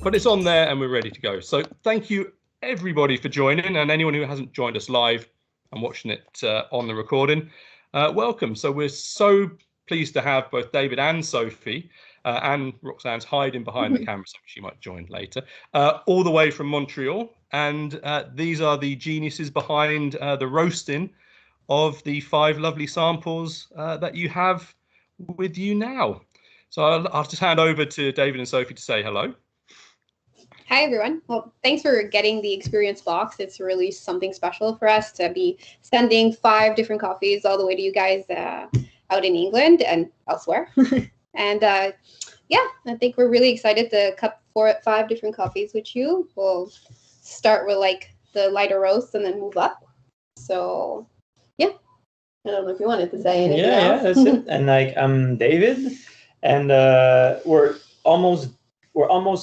but it's on there and we're ready to go. So thank you everybody for joining, and anyone who hasn't joined us live and watching it on the recording, welcome. So we're so pleased to have both David and Sophie, and Roxanne's hiding behind the camera, so she might join later, all the way from Montreal. And these are the geniuses behind the roasting of the 5 lovely samples that you have with you now. So I'll just hand over to David and Sophie to say hello. Hi, everyone. Well, thanks for getting the experience box. It's really something special for us to be sending 5 different coffees all the way to you guys out in England and elsewhere. And yeah, I think we're really excited to cup 5 different coffees with you. We'll start with like the lighter roast and then move up. So yeah, I don't know if you wanted to say anything else. Yeah, that's it. And like I'm David, and we're almost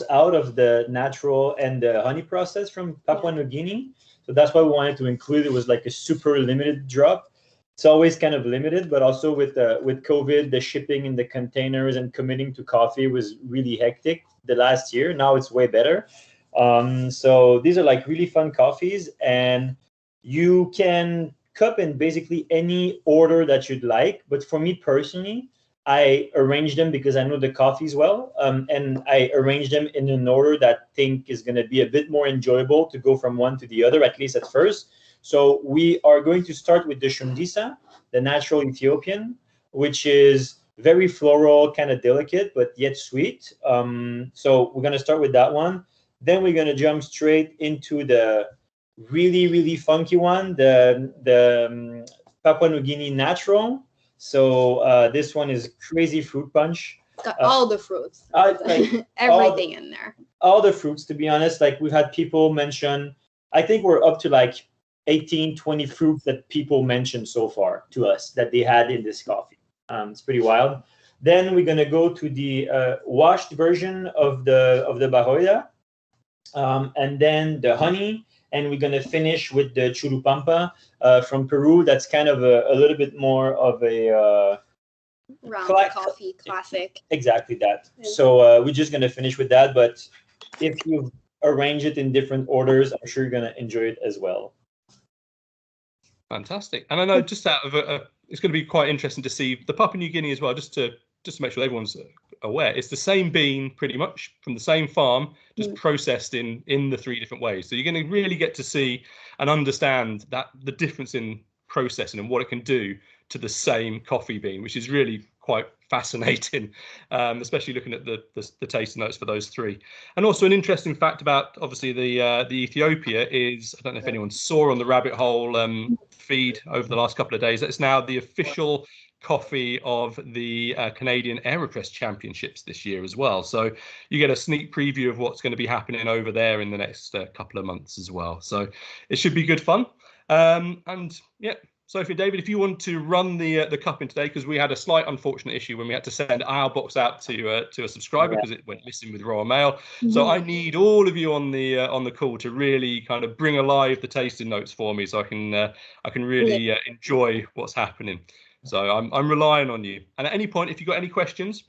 out of the natural and the honey process from Papua New Guinea. So that's why we wanted to include. It was like a super limited drop. It's always kind of limited, but also with COVID, the shipping in the containers and committing to coffee was really hectic the last year. Now it's way better. So these are like really fun coffees, and you can cup in basically any order that you'd like. But for me personally, I arrange them because I know the coffees well, and I arrange them in an order that I think is going to be a bit more enjoyable to go from one to the other, at least at first. So we are going to start with the Shundisa, the natural Ethiopian, which is very floral, kind of delicate, but yet sweet. So we're going to start with that one. Then we're going to jump straight into the really, really funky one, the Papua New Guinea natural. So this one is crazy fruit punch. It's got all the fruits. Like everything in there. All the fruits, to be honest. Like we've had people mention, I think we're up to like 18, 20 fruits that people mentioned so far to us that they had in this coffee. It's pretty wild. Then we're gonna go to the washed version of the Bahoya, and then the honey, and we're gonna finish with the Churupampa from Peru. That's kind of a little bit more of a round coffee classic. Exactly that. So we're just gonna finish with that. But if you arrange it in different orders, I'm sure you're gonna enjoy it as well. Fantastic. And I know just out of it's going to be quite interesting to see the Papua New Guinea as well, just to make sure everyone's aware. It's the same bean pretty much from the same farm, just processed in the 3 different ways. So you're going to really get to see and understand that the difference in processing and what it can do to the same coffee bean, which is really quite fascinating, especially looking at the taste notes for those 3. And also an interesting fact about obviously the Ethiopia is, I don't know if anyone saw on the Rabbit Hole feed over the last couple of days, that it's now the official coffee of the Canadian AeroPress Championships this year as well. So you get a sneak preview of what's going to be happening over there in the next couple of months as well. So it should be good fun. And yeah, Sophie and David, if you want to run the cupping today, because we had a slight unfortunate issue when we had to send our box out to a subscriber because it went missing with Royal Mail. So I need all of you on the call to really kind of bring alive the tasting notes for me, so I can really enjoy what's happening. So I'm relying on you. And at any point, if you've got any questions,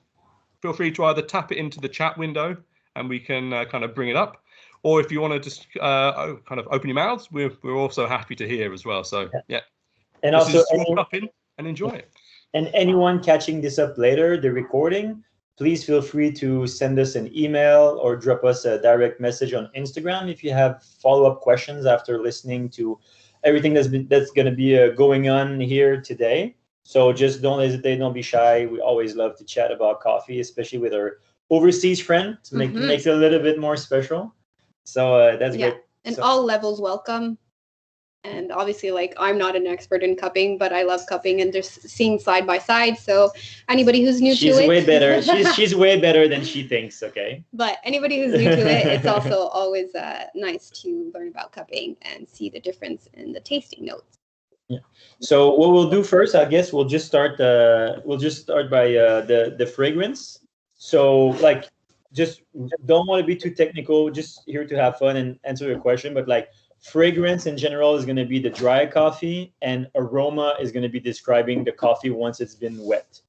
feel free to either tap it into the chat window and we can kind of bring it up. Or if you want to just kind of open your mouths, we're also happy to hear as well. So yeah. And this also, is cup in and enjoy it. And anyone catching this up later, the recording, please feel free to send us an email or drop us a direct message on Instagram if you have follow-up questions after listening to everything that's going to be going on here today. So just don't hesitate, don't be shy. We always love to chat about coffee, especially with our overseas friend. Makes it a little bit more special. So that's great. And all levels welcome. And obviously, like, I'm not an expert in cupping, but I love cupping and just seeing side by side. So anybody who's new to it, she's way better. She's way better than she thinks. Okay. But anybody who's new to it, it's also always nice to learn about cupping and see the difference in the tasting notes. Yeah. So what we'll do first, I guess, we'll just start by the fragrance. So like, just don't want to be too technical. Just here to have fun and answer your question. But like, fragrance in general is going to be the dry coffee, and aroma is going to be describing the coffee once it's been wet.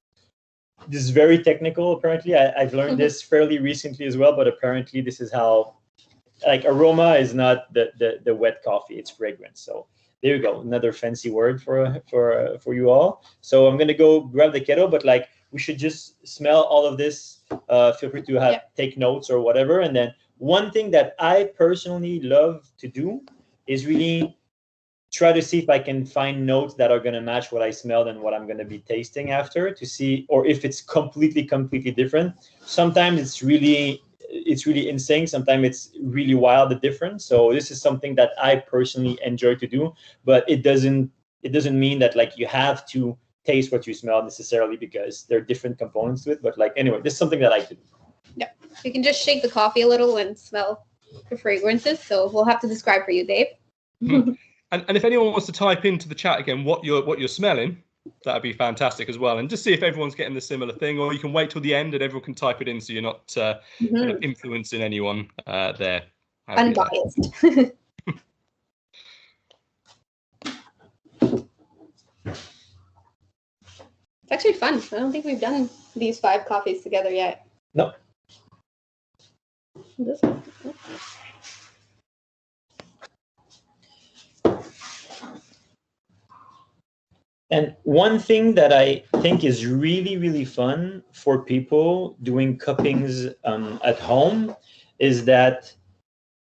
this is very technical. Apparently, I've learned this fairly recently as well. But apparently, this is how, like, aroma is not the wet coffee; it's fragrance. So there you go, another fancy word for you all. So I'm gonna go grab the kettle, but like we should just smell all of this. Feel free to take notes or whatever. And then one thing that I personally love to do is really try to see if I can find notes that are going to match what I smelled and what I'm going to be tasting after, to see, or if it's completely different. Sometimes it's really insane. Sometimes it's really wild, the difference. So this is something that I personally enjoy to do, but it doesn't mean that like you have to taste what you smell necessarily, because there are different components to it. But like, anyway, this is something that I like to do. Yeah, you can just shake the coffee a little and smell the fragrances. So we'll have to describe for you, Dave. And if anyone wants to type into the chat again what you're smelling, that'd be fantastic as well. And just see if everyone's getting the similar thing, or you can wait till the end and everyone can type it in, so you're not kind of influencing anyone there. Unbiased. It's actually fun. I don't think we've done these 5 coffees together yet. No. This one. And one thing that I think is really, really fun for people doing cuppings at home is that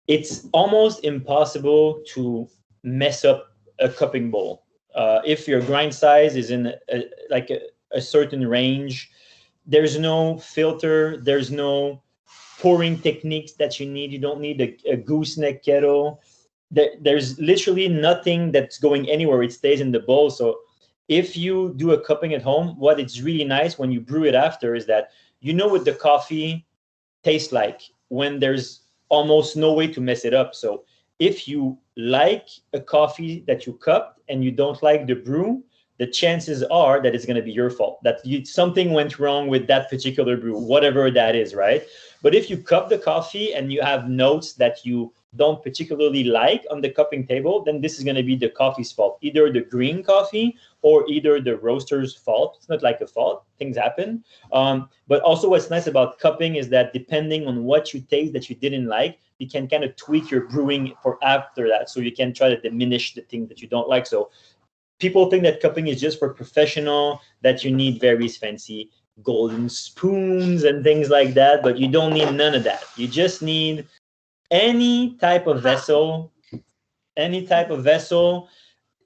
it's almost impossible to mess up a cupping bowl. If your grind size is in a certain range, there's no filter, there's no pouring techniques that you need. You don't need a gooseneck kettle. There's literally nothing that's going anywhere. It stays in the bowl. So if you do a cupping at home, what it's really nice when you brew it after is that you know what the coffee tastes like when there's almost no way to mess it up. So if you like a coffee that you cupped and you don't like the brew, the chances are that it's going to be your fault, that something went wrong with that particular brew, whatever that is, right? But if you cup the coffee and you have notes that you don't particularly like on the cupping table, then this is going to be the coffee's fault, either the green coffee or either the roaster's fault. It's not like a fault, things happen. But also what's nice about cupping is that depending on what you taste that you didn't like, you can kind of tweak your brewing for after that. So you can try to diminish the thing that you don't like. So people think that cupping is just for professional, that you need very fancy golden spoons and things like that, but you don't need none of that. You just need any type of vessel,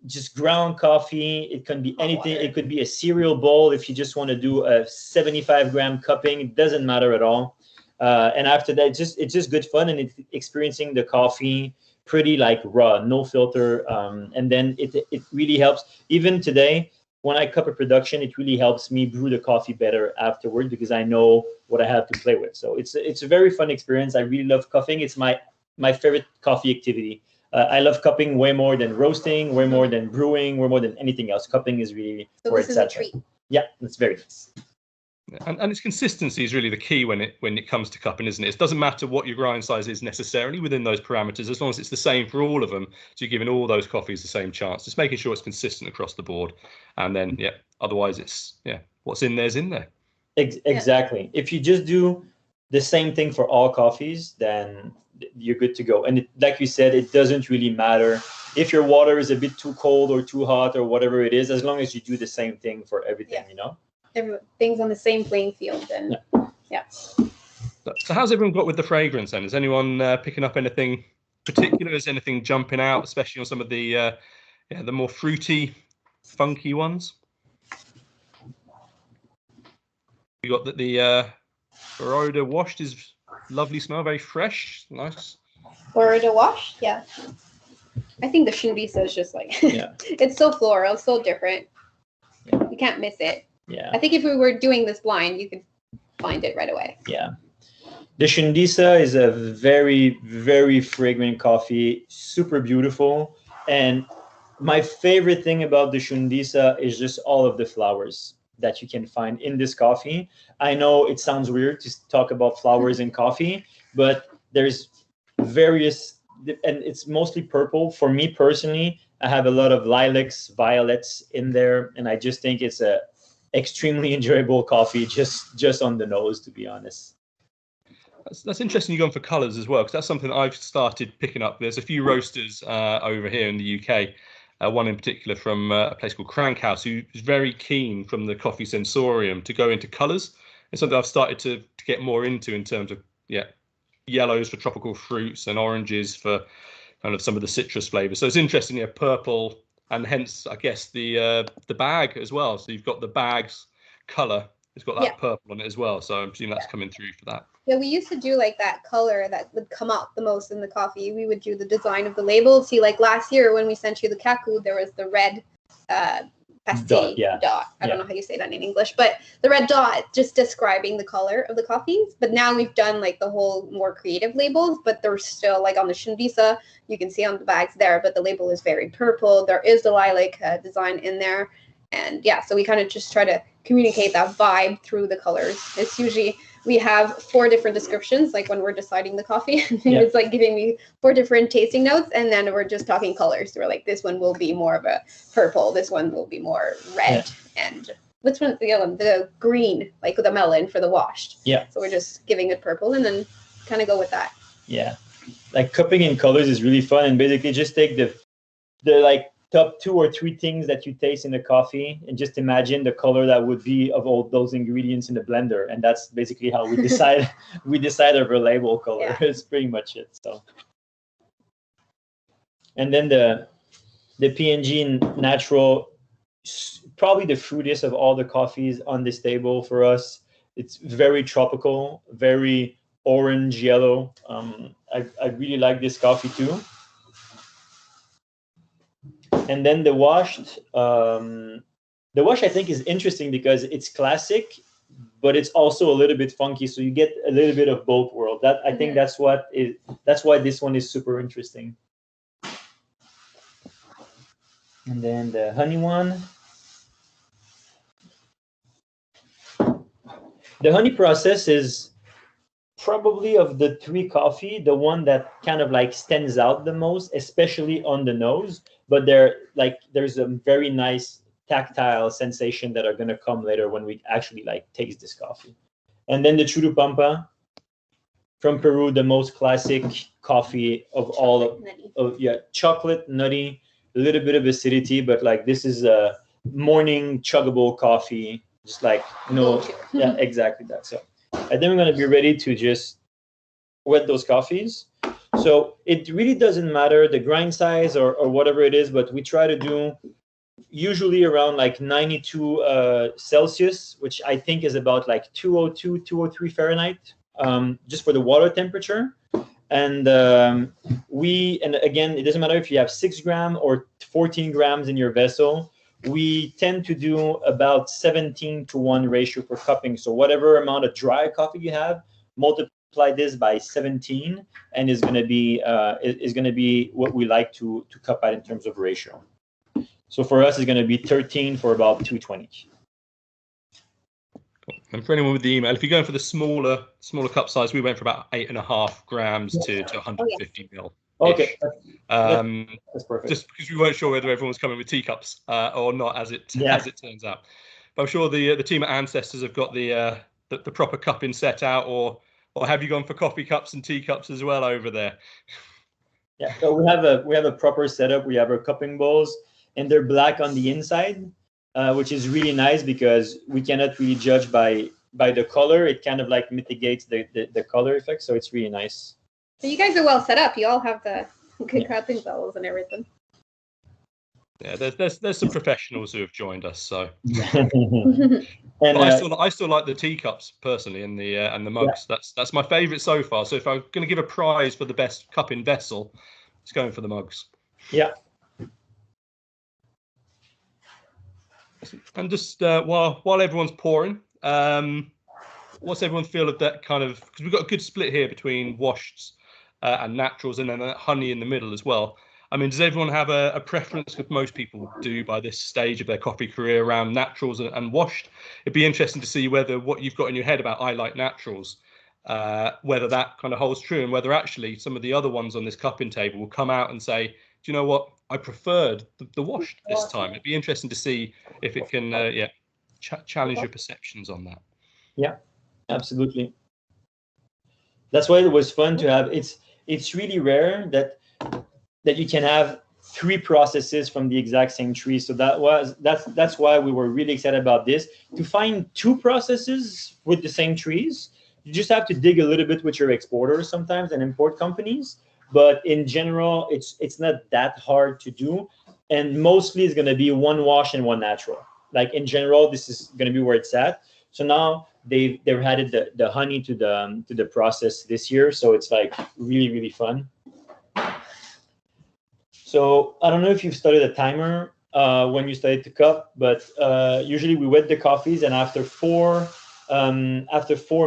just ground coffee. It can be anything. It could be a cereal bowl if you just want to do a 75-gram cupping. It doesn't matter at all. And after that, it's just good fun, and it's experiencing the coffee pretty like raw, no filter. And then it really helps. Even today, when I cup a production, it really helps me brew the coffee better afterward, because I know what I have to play with. So it's a very fun experience. I really love cupping. It's my favorite coffee activity. I love cupping way more than roasting, way more than brewing, way more than anything else. Cupping is really where it's at. So this is a treat. Yeah, it's very nice. And its consistency is really the key when it comes to cupping, isn't it? It doesn't matter what your grind size is necessarily within those parameters, as long as it's the same for all of them. So you're giving all those coffees the same chance. Just making sure it's consistent across the board. And then, otherwise it's, what's in there's in there. Exactly. If you just do the same thing for all coffees, then you're good to go. And like you said, it doesn't really matter if your water is a bit too cold or too hot or whatever it is, as long as you do the same thing for everything, Everything's on the same playing field. And So how's everyone got with the fragrance then? Is anyone picking up anything particular? Is anything jumping out, especially on some of the more fruity, funky ones? We got that the Baroda washed is lovely smell, very fresh, nice. Baroda washed, yeah. I think the Shundisa is just like it's so floral, so different. You can't miss it. Yeah. I think if we were doing this blind, you could find it right away. Yeah. The Shundisa is a very, very fragrant coffee, super beautiful. And my favorite thing about the Shundisa is just all of the flowers that you can find in this coffee. I know it sounds weird to talk about flowers in coffee, but there's various, and it's mostly purple. For me personally, I have a lot of lilacs, violets in there, and I just think it's a extremely enjoyable coffee just on the nose, to be honest. That's interesting. You've gone for colours as well, because that's something that I've started picking up. There's a few roasters over here in the UK. One in particular from a place called Crank House, who's very keen from the coffee sensorium to go into colours. It's something I've started to get more into in terms of yellows for tropical fruits and oranges for kind of some of the citrus flavours. So it's interesting, purple, and hence I guess the bag as well. So you've got the bag's colour. It's got that purple on it as well. So I'm assuming that's coming through for that. Yeah, we used to do like that color that would come out the most in the coffee. We would do the design of the label. See, like last year when we sent you the kaku, there was the red pastille dot. I don't know how you say that in English, but the red dot just describing the color of the coffees. But now we've done like the whole more creative labels, but they're still like on the Shinvisa, you can see on the bags there, but the label is very purple. There is the lilac design in there. And so we kind of just try to communicate that vibe through the colors. It's usually, we have 4 different descriptions, like when we're deciding the coffee. It's like giving me 4 different tasting notes, and then we're just talking colors. So we're like, this one will be more of a purple, this one will be more red, and which one, the green, like the melon for the washed. So we're just giving it purple and then kind of go with that. Like cupping in colors is really fun, and basically just take the like top 2 or 3 things that you taste in the coffee and just imagine the color that would be of all those ingredients in the blender, and that's basically how we decide our label color. It's pretty much it. So, and then the P&G natural, probably the fruitiest of all the coffees on this table for us. It's very tropical, very orange yellow. I really like this coffee too. And then the washed I think is interesting because it's classic, but it's also a little bit funky. So you get a little bit of both worlds. That I think that's why this one is super interesting. And then the honey one. The honey process is probably of the 3 coffee, the one that kind of like stands out the most, especially on the nose. But there's a very nice tactile sensation that are going to come later when we actually like taste this coffee. And then the Churupampa from Peru, the most classic coffee of all chocolate, nutty, a little bit of acidity, but like this is a morning chuggable coffee, just like exactly that. So and then we're going to be ready to just wet those coffees. So it really doesn't matter the grind size or whatever it is, but we try to do usually around like 92 Celsius, which I think is about like 202, 203 Fahrenheit, just for the water temperature. And and again, it doesn't matter if you have 6 grams or 14 grams in your vessel. We tend to do about 17-to-1 ratio for cupping. So whatever amount of dry coffee you have, multiply this by 17, and is going to be what we like to cup at in terms of ratio. So for us, it's going to be 13 for about 220. And for anyone with the email, if you're going for the smaller cup size, we went for about 8.5 grams to 150 mil. Okay, that's perfect. Just because we weren't sure whether everyone was coming with teacups or not, as it turns out. But I'm sure the team at Ancestors have got the proper cupping set out, or have you gone for coffee cups and teacups as well over there? Yeah, so we have a proper setup. We have our cupping bowls, and they're black on the inside, which is really nice because we cannot really judge by the color. It kind of like mitigates the color effect, so it's really nice. So you guys are well set up. You all have the good cupping bowls and everything. Yeah, there's some professionals who have joined us. So, and I still like the teacups personally, and the mugs. Yeah. That's my favourite so far. So if I'm going to give a prize for the best cupping vessel, it's going for the mugs. Yeah. And just while everyone's pouring, what's everyone feel of that kind of? Because we've got a good split here between washed and naturals, and then that honey in the middle as well. I mean, does everyone have a preference? Because most people do by this stage of their coffee career around naturals and washed. It'd be interesting to see whether what you've got in your head about I like naturals, whether that kind of holds true, and whether actually some of the other ones on this cupping table will come out and say, do you know what? I preferred the washed this time. It'd be interesting to see if it can, challenge your perceptions on that. Yeah, absolutely. That's why it was fun to have. It's really rare that you can have 3 processes from the exact same tree. So that's why we were really excited about this. To find 2 processes with the same trees, you just have to dig a little bit with your exporters sometimes and import companies. But in general, it's not that hard to do, and mostly it's going to be 1 wash and 1 natural. Like in general, this is going to be where it's at. So now they've added the honey to the process this year, so it's like really fun. So I don't know if you've started a timer when you started to cup, but usually we wet the coffees, and after 4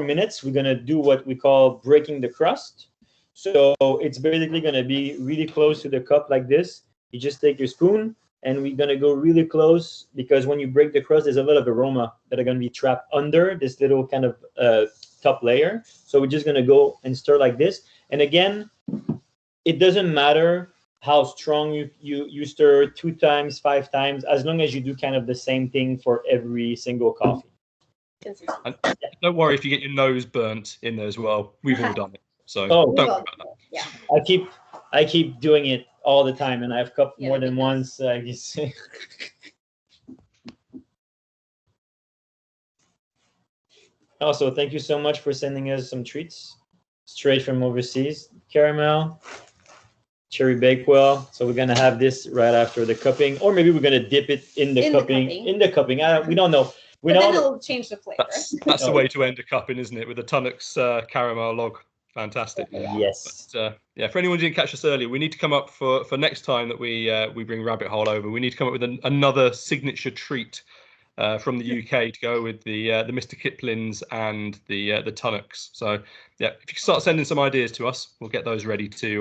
minutes, we're gonna do what we call breaking the crust. So it's basically gonna be really close to the cup like this. You just take your spoon, and we're gonna go really close, because when you break the crust, there's a lot of aroma that are gonna be trapped under this little kind of top layer. So we're just gonna go and stir like this. And again, it doesn't matter how strong you stir, 2 times, 5 times, as long as you do kind of the same thing for every single coffee. And don't worry if you get your nose burnt in there as well. We've all done it, so don't worry about that. Yeah. I keep doing it all the time, and I've cupped more than once. Also, thank you so much for sending us some treats straight from overseas. Caramel, cherry bakewell. So we're gonna have this right after the cupping, or maybe we're gonna dip it in the cupping. We don't know. Then it'll change the flavor. That's the way to end a cupping, isn't it? With the Tunnocks Caramel log. Fantastic. Yes. But, yeah, for anyone who didn't catch us earlier, we need to come up for next time that we bring Rabbit Hole over. We need to come up with another signature treat from the UK to go with the Mr. Kiplings and the Tunnocks. So yeah, if you start sending some ideas to us, we'll get those ready to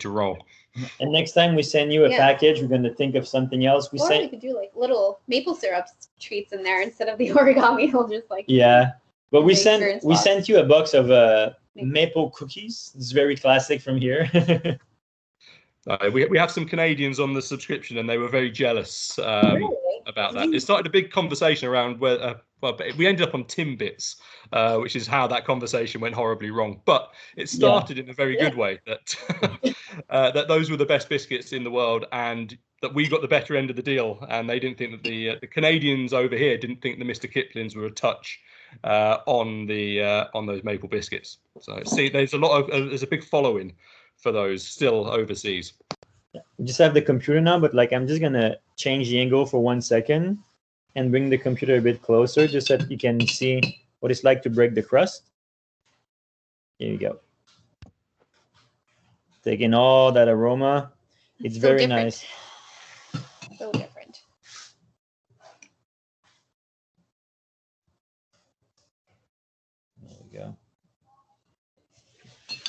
roll. And next time we send you a package, we're going to think of something else. We could do like little maple syrup treats in there instead of the origami. We'll just like but we sent you a box of maple cookies. It's very classic from here. We have some Canadians on the subscription, and they were very jealous about that. It started a big conversation around where. Well, we ended up on Timbits, which is how that conversation went horribly wrong. But it started in a very good way, that that those were the best biscuits in the world, and that we got the better end of the deal. And they didn't think that the Canadians over here didn't think the Mr. Kiplings were a touch on those maple biscuits. So see, there's a big following for those still overseas. We just have the computer now, but like I'm just gonna change the angle for 1 second and bring the computer a bit closer, just so that you can see what it's like to break the crust. Here you go. Taking all that aroma. It's very different. Nice. So different. There we go.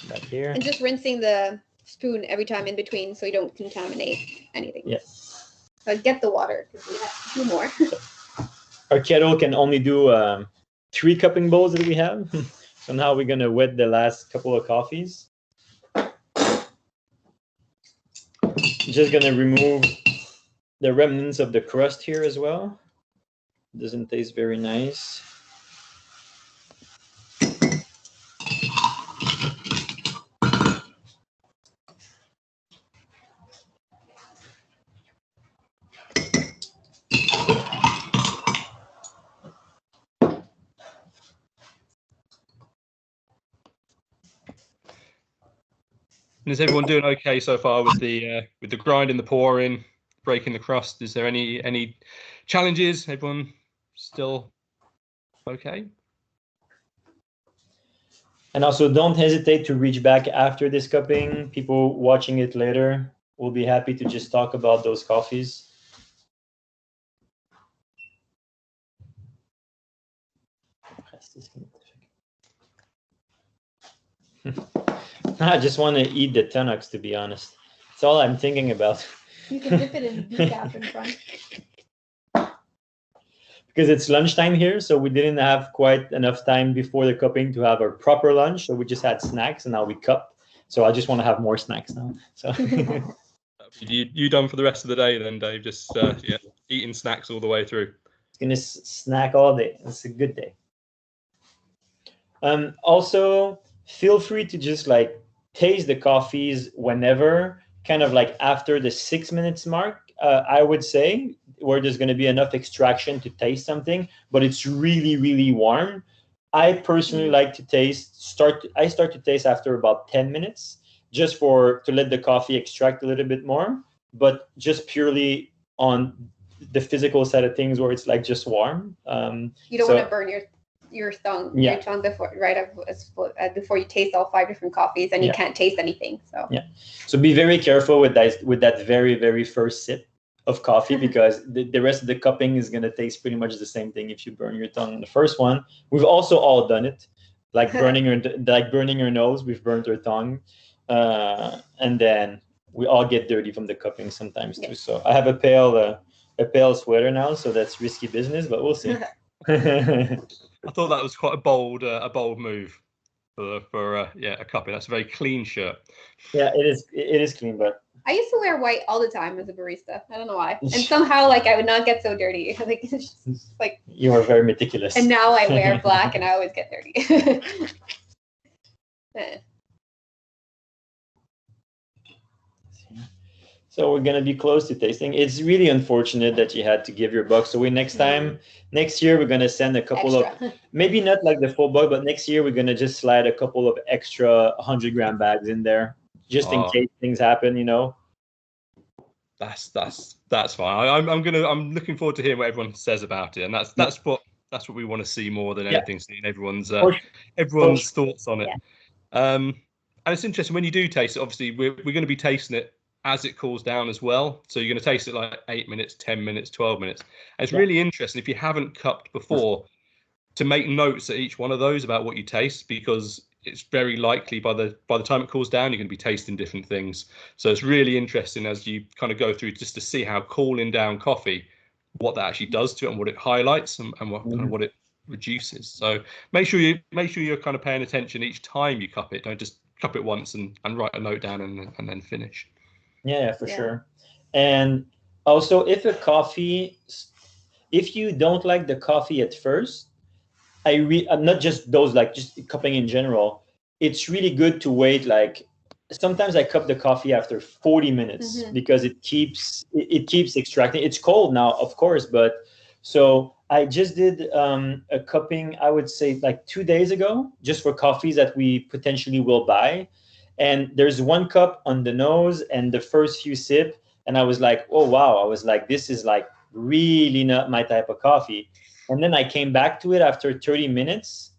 Back here. And just rinsing the spoon every time in between so you don't contaminate anything. Yes. But get the water, because we have 2 more. Our kettle can only do 3 cupping bowls that we have. So now we're going to wet the last couple of coffees. Just going to remove the remnants of the crust here as well. Doesn't taste very nice. And is everyone doing okay so far with the grinding, the pouring, breaking the crust? Is there any challenges? Everyone still okay? And also, don't hesitate to reach back after this cupping. People watching it later will be happy to just talk about those coffees. I just want to eat the Tunnocks, to be honest. That's all I'm thinking about. You can dip it in decaf in front. Because it's lunchtime here, so we didn't have quite enough time before the cupping to have our proper lunch. So we just had snacks, and now we cup. So I just want to have more snacks now. So you done for the rest of the day then, Dave? Just eating snacks all the way through. It's gonna snack all day. It's a good day. Also, feel free to just like taste the coffees whenever, kind of like after the 6 minutes mark. I would say where there's going to be enough extraction to taste something, but it's really, really warm. I personally like to start to taste after about 10 minutes, just to let the coffee extract a little bit more, but just purely on the physical side of things where it's like just warm. You don't want to burn your tongue before you taste all 5 different coffees, and you can't taste anything. So be very careful with that very, very first sip of coffee, because the rest of the cupping is going to taste pretty much the same thing if you burn your tongue on the first one. We've also all done it, like burning your nose. We've burnt our tongue, and then we all get dirty from the cupping sometimes too. So I have a pale sweater now, so that's risky business, but we'll see. I thought that was quite a bold move for a cupping. That's a very clean shirt. Yeah, it is clean, but I used to wear white all the time as a barista. I don't know why, and somehow like I would not get so dirty. Like it's just, like you are very meticulous. And now I wear black, and I always get dirty. So we're gonna be close to tasting. It's really unfortunate that you had to give your buck. So next year we're gonna send a couple of, maybe not like the full buck, but next year we're gonna just slide a couple of extra 100-gram bags in there, just in case things happen. That's fine. I'm looking forward to hearing what everyone says about it, and that's what we want to see more than anything. Seeing everyone's thoughts on it. And it's interesting when you do taste it. Obviously, we're going to be tasting it as it cools down as well. So you're going to taste it like 8 minutes, 10 minutes, 12 minutes. And it's really interesting if you haven't cupped before to make notes at each one of those about what you taste, because it's very likely by the time it cools down, you're going to be tasting different things. So it's really interesting as you kind of go through just to see how cooling down coffee, what that actually does to it and what it highlights and what it reduces. So make sure you're kind of paying attention each time you cup it. Don't just cup it once and write a note down and then finish. Yeah, for sure. And also, if you don't like the coffee at first, not just those, like just cupping in general, it's really good to wait. Like sometimes I cup the coffee after 40 minutes because it keeps extracting. It's cold now, of course, but so I just did a cupping, I would say like 2 days ago, just for coffees that we potentially will buy. And there's one cup on the nose and the first few sip, and I was like, oh wow, I was like, this is like really not my type of coffee. And then I came back to it after 30 minutes,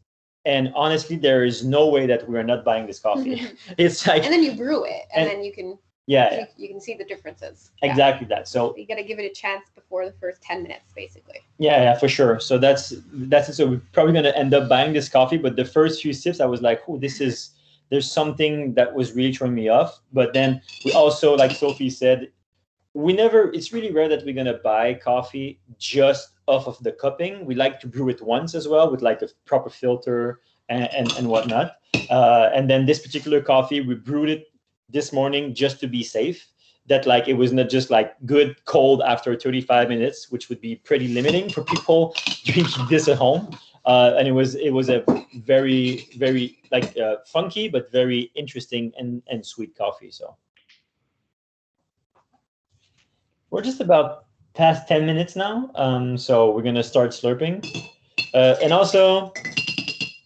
and honestly, there is no way that we are not buying this coffee. It's like, and then you brew it, and then you can you can see the differences. Exactly that. So you got to give it a chance before the first 10 minutes, basically. Yeah, for sure. So that's it. So we're probably gonna end up buying this coffee, but the first few sips, I was like, oh, there's something that was really throwing me off. But then we also, like Sophie said, it's really rare that we're going to buy coffee just off of the cupping. We like to brew it once as well with like a proper filter and whatnot. And then this particular coffee, we brewed it this morning just to be safe, that like it was not just like good cold after 35 minutes, which would be pretty limiting for people drinking this at home. And it was a very, very like funky, but very interesting and sweet coffee. So we're just about past 10 minutes now. So we're going to start slurping. And also,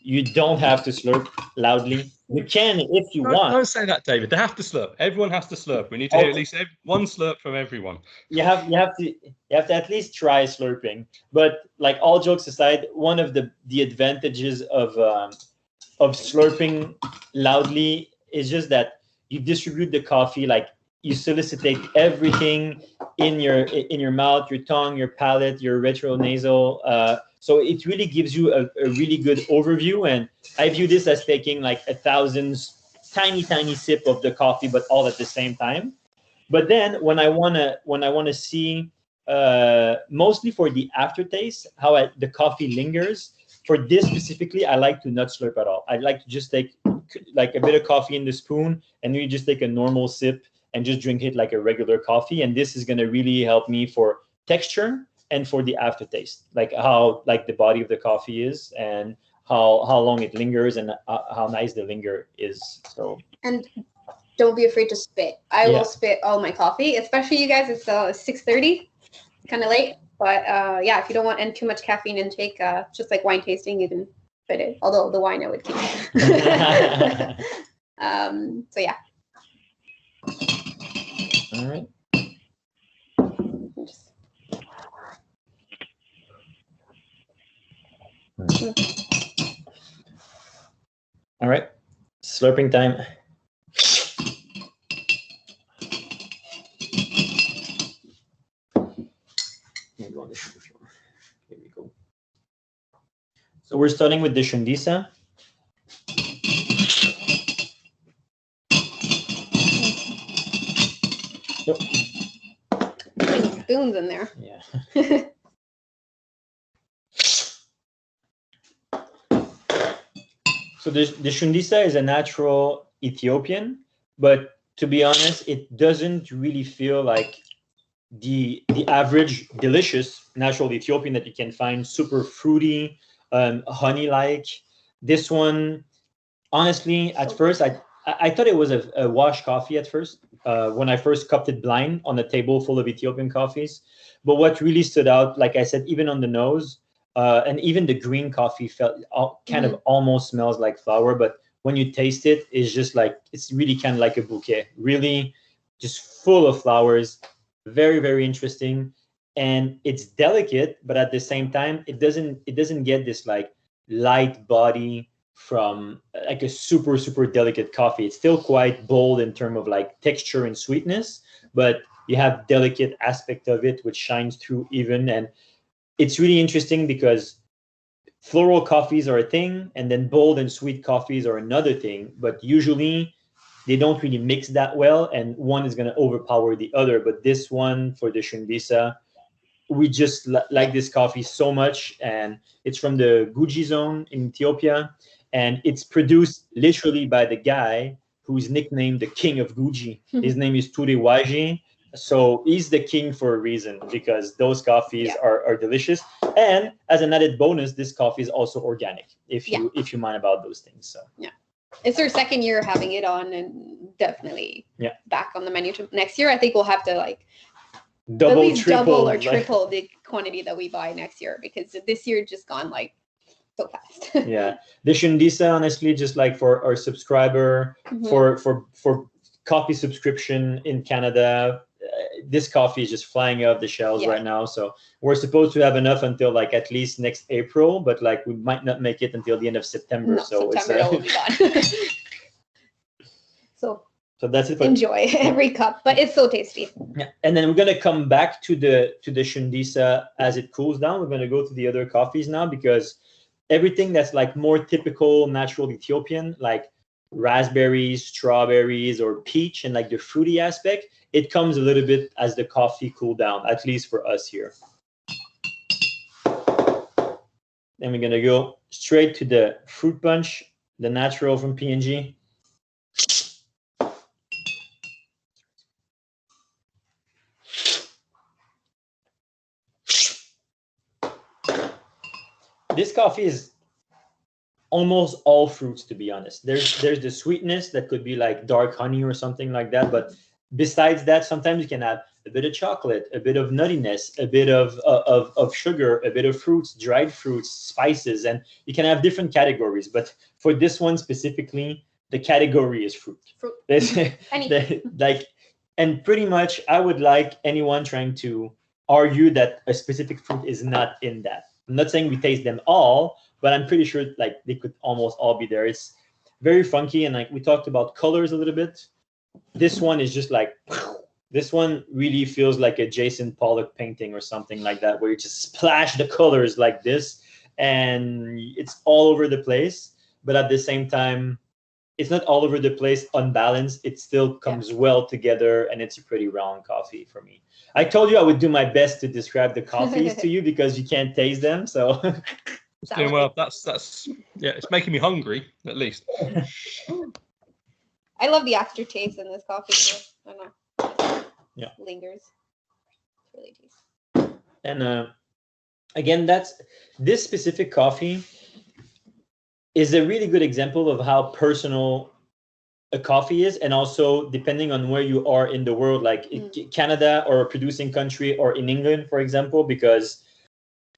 you don't have to slurp loudly. You can if you want. Don't say that, David. They have to slurp. Everyone has to slurp. We need to hear at least one slurp from everyone. You have to at least try slurping. But like all jokes aside, one of the advantages of slurping loudly is just that you distribute the coffee, like you solicitate everything in your mouth, your tongue, your palate, your retronasal. So it really gives you a really good overview. And I view this as taking like 1,000 tiny sip of the coffee, but all at the same time. But then when I wanna see mostly for the aftertaste, how the coffee lingers. For this specifically, I like to not slurp at all. I like to just take like a bit of coffee in the spoon, and then you just take a normal sip and just drink it like a regular coffee. And this is gonna really help me for texture and for the aftertaste, like how like the body of the coffee is and how long it lingers and how nice the linger is. So and don't be afraid to spit. I will spit all my coffee, especially you guys. It's 6:30, kind of late. But yeah, if you don't want too much caffeine intake, just like wine tasting, you can spit it. Although the wine I would keep. So yeah. All right. All right. Slurping time. Here we go. So we're starting with the Shundisa. Spoons in there. Yeah. So the Shundisa is a natural Ethiopian, but to be honest, it doesn't really feel like the average delicious natural Ethiopian that you can find, super fruity, honey-like. This one, honestly, at first, I thought it was a wash coffee at first, when I first cupped it blind on a table full of Ethiopian coffees. But what really stood out, like I said, even on the nose, and even the green coffee felt kind of almost smells like flower. But when you taste it, it's just like, it's really kind of like a bouquet, really just full of flowers. Very, very interesting. And it's delicate, but at the same time, it doesn't get this like light body from like a super, super delicate coffee. It's still quite bold in terms of like texture and sweetness, but you have delicate aspect of it, which shines through even. And it's really interesting because floral coffees are a thing, and then bold and sweet coffees are another thing, but usually they don't really mix that well, and one is going to overpower the other. But this one, for the Shundisa, we just like this coffee so much, and it's from the Guji zone in Ethiopia, and it's produced literally by the guy who's nicknamed the King of Guji. His name is Ture Waji. So he's the king for a reason, because those coffees are delicious. And as an added bonus, this coffee is also organic, if you mind about those things. So yeah, it's our second year having it on, and definitely back on the menu next year. I think we'll have to like double or triple the quantity that we buy next year, because this year just gone like so fast. Yeah, the Shundisa, honestly, just like for our subscriber, for coffee subscription in Canada, this coffee is just flying off the shelves right now. So we're supposed to have enough until like at least next April, but like we might not make it until the end of September. No, so September will be gone. So that's it. Enjoy every cup, but it's so tasty. Yeah, and then we're gonna come back to the Shundisa as it cools down. We're gonna go to the other coffees now, because everything that's like more typical natural Ethiopian, like raspberries, strawberries, or peach, and like the fruity aspect, it comes a little bit as the coffee cool down, at least for us here. Then we're gonna go straight to the fruit punch, the natural from P&G. This coffee is almost all fruits, to be honest. There's the sweetness that could be like dark honey or something like that, but besides that, sometimes you can add a bit of chocolate, a bit of nuttiness, a bit of sugar, a bit of fruits, dried fruits, spices, and you can have different categories. But for this one specifically, the category is fruit. And pretty much, I would like anyone trying to argue that a specific fruit is not in that. I'm not saying we taste them all, but I'm pretty sure like they could almost all be there. It's very funky, and like we talked about colors a little bit. This one is just like, this one really feels like a Jason Pollock painting or something like that, where you just splash the colors like this, and it's all over the place. But at the same time, it's not all over the place unbalanced. It still comes well together, and it's a pretty round coffee for me. I told you I would do my best to describe the coffees to you, because you can't taste them. So it's doing well. That's yeah, it's making me hungry, at least. I love the aftertaste in this coffee too. I don't know. Yeah. Lingers. It's really tasty. And again, this specific coffee is a really good example of how personal a coffee is, and also depending on where you are in the world, like Canada or a producing country, or in England, for example, because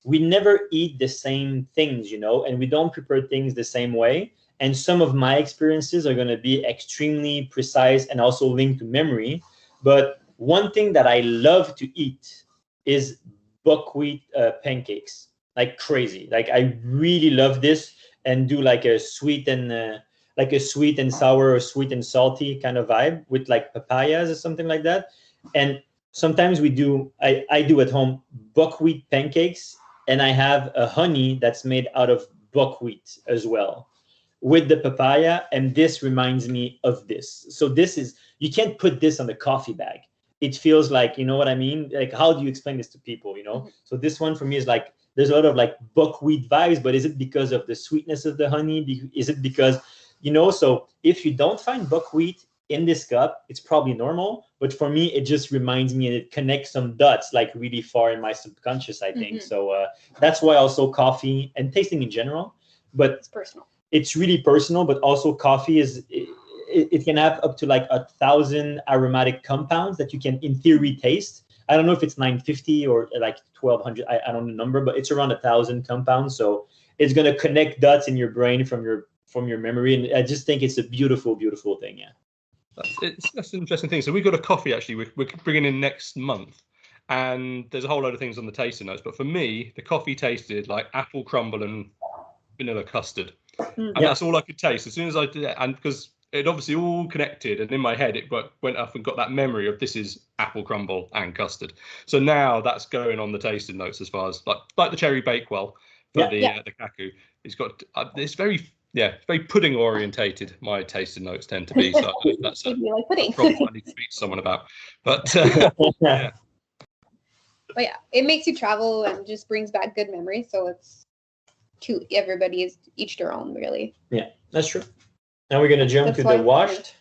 we never eat the same things, and we don't prepare things the same way. And some of my experiences are going to be extremely precise and also linked to memory. But one thing that I love to eat is buckwheat pancakes, like crazy. Like I really love this, and do like a sweet and sour or sweet and salty kind of vibe with like papayas or something like that. And sometimes I do at home buckwheat pancakes, and I have a honey that's made out of buckwheat as well with the papaya. And this reminds me of this. So you can't put this on the coffee bag. It feels like, you know what I mean? Like, how do you explain this to people, So this one for me is like, there's a lot of like buckwheat vibes, but is it because of the sweetness of the honey? Is it because, so if you don't find buckwheat in this cup, it's probably normal. But for me, it just reminds me, and it connects some dots like really far in my subconscious, I think. So that's why also coffee and tasting in general, but it's personal. It's really personal, but also coffee it can have up to like 1,000 aromatic compounds that you can in theory taste. I don't know if it's 950 or like 1,200. I don't know the number, but it's around 1,000 compounds. So it's going to connect dots in your brain from your memory. And I just think it's a beautiful, beautiful thing. Yeah. That's an interesting thing. So we've got a coffee actually we're bringing in next month, and there's a whole load of things on the tasting notes. But for me, the coffee tasted like apple crumble and vanilla custard, and that's all I could taste as soon as I did it. And because it obviously all connected, and in my head it went up and got that memory of this is apple crumble and custard. So now that's going on the tasting notes as far as like the cherry bakewell for the kaku. It's got it's very pudding orientated. My tasting notes tend to be, so that's like pudding. Probably I need to speak to someone about. But yeah. But yeah, it makes you travel and just brings back good memories. So it's to everybody is each their own, really. Yeah, that's true. Now we're gonna jump to the washed.